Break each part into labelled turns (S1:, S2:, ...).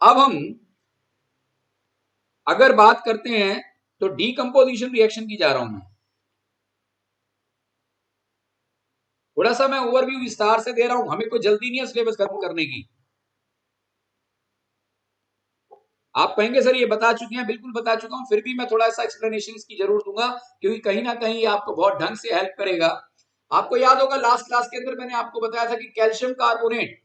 S1: अब हम अगर बात करते हैं तो डीकंपोजिशन रिएक्शन की जा रहा हूं मैं, थोड़ा सा मैं ओवरव्यू विस्तार से दे रहा हूं, हमें कोई जल्दी नहीं है सिलेबस खत्म करने की। आप कहेंगे सर ये बता चुके हैं, बिल्कुल बता चुका हूं, फिर भी मैं थोड़ा सा एक्सप्लेनेशन की जरूर दूंगा, क्योंकि कहीं ना कहीं ये आपको बहुत ढंग से हेल्प करेगा। आपको याद होगा लास्ट क्लास के अंदर मैंने आपको बताया था कि कैल्शियम कार्बोनेट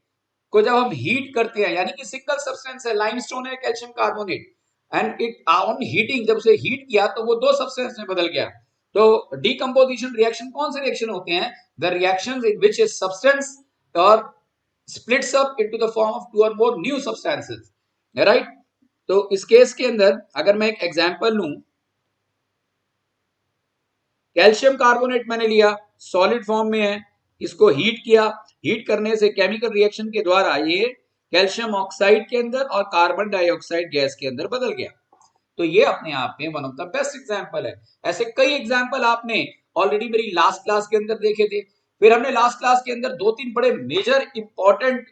S1: को जब हम हीट करते हैं, यानी कि सिंगल सब्सटेंस है, लाइमस्टोन है, calcium carbonate, and it on heating, जब उसे हीट किया तो वो दो सब्सटेंस में बदल गया। तो डीकंपोजिशन रिएक्शन कौन से रिएक्शन होते हैं? The reactions in which a substance और splits up into the form of two or more new substances, right? तो इस केस के अंदर अगर मैं एक एग्जांपल लूं, कैल्शियम कार्बोनेट मैंने लिया, सॉलिड फॉर्म में है, इसको हीट किया, हीट करने से केमिकल रिएक्शन के द्वारा ये कैल्शियम ऑक्साइड के अंदर और कार्बन डाइऑक्साइड गैस के अंदर बदल गया। तो ये अपने आप में one of the best example है। ऐसे कई एग्जांपल आपने ऑलरेडी मेरी लास्ट क्लास के अंदर देखे थे। फिर हमने लास्ट क्लास के अंदर दो तीन बड़े मेजर इंपॉर्टेंट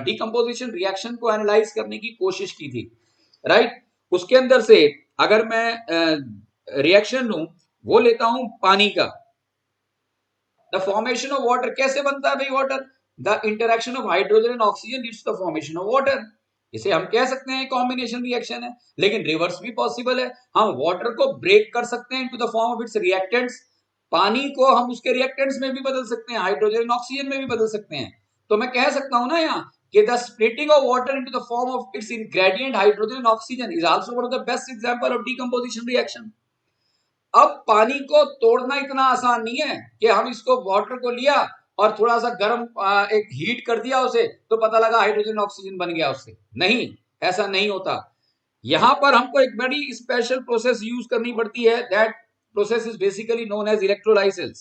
S1: डीकंपोजिशन रिएक्शन को एनालाइज करने की कोशिश की थी, राइट? उसके अंदर से अगर मैं रिएक्शन लूं, वो लेता हूं पानी का। द फॉर्मेशन ऑफ वाटर कैसे बनता है भाई water? The interaction of hydrogen and oxygen leads to the formation of water. इसे हम कह सकते हैं कॉम्बिनेशन रिएक्शन है, लेकिन रिवर्स भी पॉसिबल है। हम वाटर को ब्रेक कर सकते हैं to the form of its reactants, पानी को हम उसके रिएक्टेंट्स में भी बदल सकते हैं, हाइड्रोजन एंड ऑक्सीजन में भी बदल सकते हैं। तो मैं कह सकता हूं ना यहाँ कि the splitting of water into the form of its ingredient hydrogen and oxygen is also one of the best example of decomposition reaction। अब पानी को तोड़ना इतना आसान नहीं है कि हम इसको वाटर को लिया और थोड़ा सा गर्म एक हीट कर दिया उसे, तो पता लगा हाइड्रोजन ऑक्सीजन बन गया उससे। नहीं, ऐसा नहीं होता। यहां पर हमको एक बड़ी स्पेशल प्रोसेस यूज करनी पड़ती है। That process is basically known as electrolysis.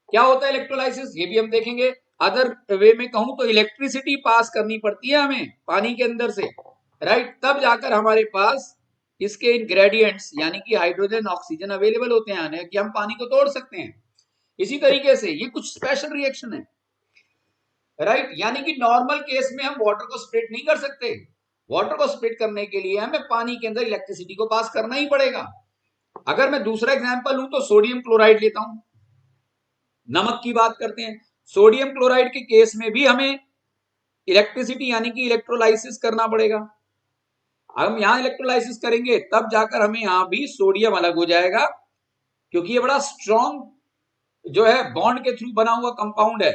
S1: क्या होता है इलेक्ट्रोलाइसिस, ये भी हम देखेंगे। अदर वे में कहूं तो इलेक्ट्रिसिटी पास करनी पड़ती है हमें पानी के अंदर से, राइट? तब जाकर हमारे पास इसके इंग्रेडिएंट्स यानी कि हाइड्रोजन ऑक्सीजन अवेलेबल होते हैं कि हम पानी को तोड़ सकते हैं। इसी तरीके से ये कुछ स्पेशल रिएक्शन है, राइट? यानी कि नॉर्मल केस में हम वाटर को स्प्लिट नहीं कर सकते। वाटर को स्प्लिट करने के लिए हमें पानी के अंदर इलेक्ट्रिसिटी को पास करना ही पड़ेगा। अगर मैं दूसरा एग्जांपल लूं तो सोडियम क्लोराइड लेता हूं, नमक की बात करते हैं। सोडियम क्लोराइड के केस में भी हमें इलेक्ट्रिसिटी यानी कि इलेक्ट्रोलाइसिस करना पड़ेगा। हम यहां इलेक्ट्रोलाइसिस करेंगे तब जाकर हमें यहां भी सोडियम अलग हो जाएगा, क्योंकि ये बड़ा स्ट्रॉन्ग जो है बॉन्ड के थ्रू बना हुआ कंपाउंड है।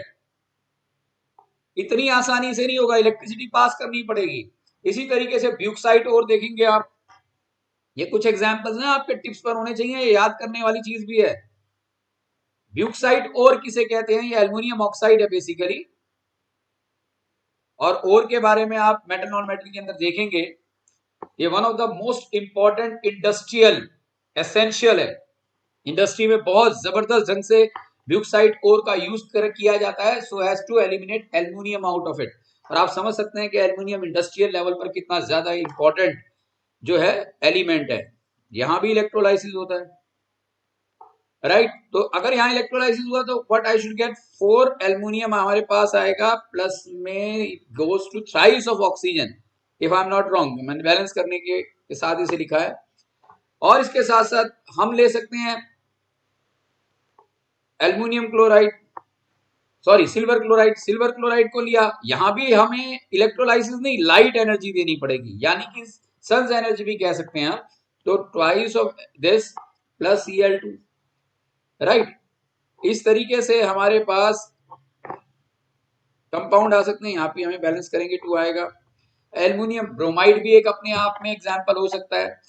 S1: इतनी आसानी से नहीं होगा, इलेक्ट्रिसिटी पास करनी पड़ेगी। इसी तरीके से ब्यूक्साइट और देखेंगे आप। ये कुछ एग्जांपल्स हैं, आपके टिप्स पर होने चाहिए, ये याद करने वाली चीज भी है। ब्यूक्साइट और किसे कहते हैं? ये एल्युमिनियम ऑक्साइड है बेसिकली। और ओर के बारे में आप मेटल मेटल के अंदर देखेंगे, ये one of the most important industrial essential है। इंडस्ट्री में बहुत जबरदस्त ढंग से ब्यूक्साइट ओर का यूज किया जाता है so as to eliminate aluminium out of it. और आप समझ सकते हैं कि एल्युमिनियम इंडस्ट्रियल लेवल पर कितना ज्यादा इंपॉर्टेंट जो है एलिमेंट है। यहां भी इलेक्ट्रोलाइसिस होता है, राइट? तो अगर यहाँ इलेक्ट्रोलाइसिस हुआ तो what I should get, 4 aluminium हमारे पास आएगा, प्लस में goes to thrice of oxygen, if I am not wrong. मैंने बैलेंस करने के साथ इसे लिखा है। और इसके साथ साथ हम ले सकते हैं aluminium chloride, sorry silver chloride. Silver chloride को लिया, यहां भी हमें इलेक्ट्रोलाइसिस नहीं, लाइट एनर्जी देनी पड़ेगी, यानी कि सन्स एनर्जी भी कह सकते हैं आप। तो twice of this plus Cl2, right? इस तरीके से हमारे पास कंपाउंड आ सकते हैं। यहाँ पे हमें बैलेंस करेंगे 2 आएगा। एल्युमिनियम ब्रोमाइड भी एक अपने आप में एग्जाम्पल हो सकता है।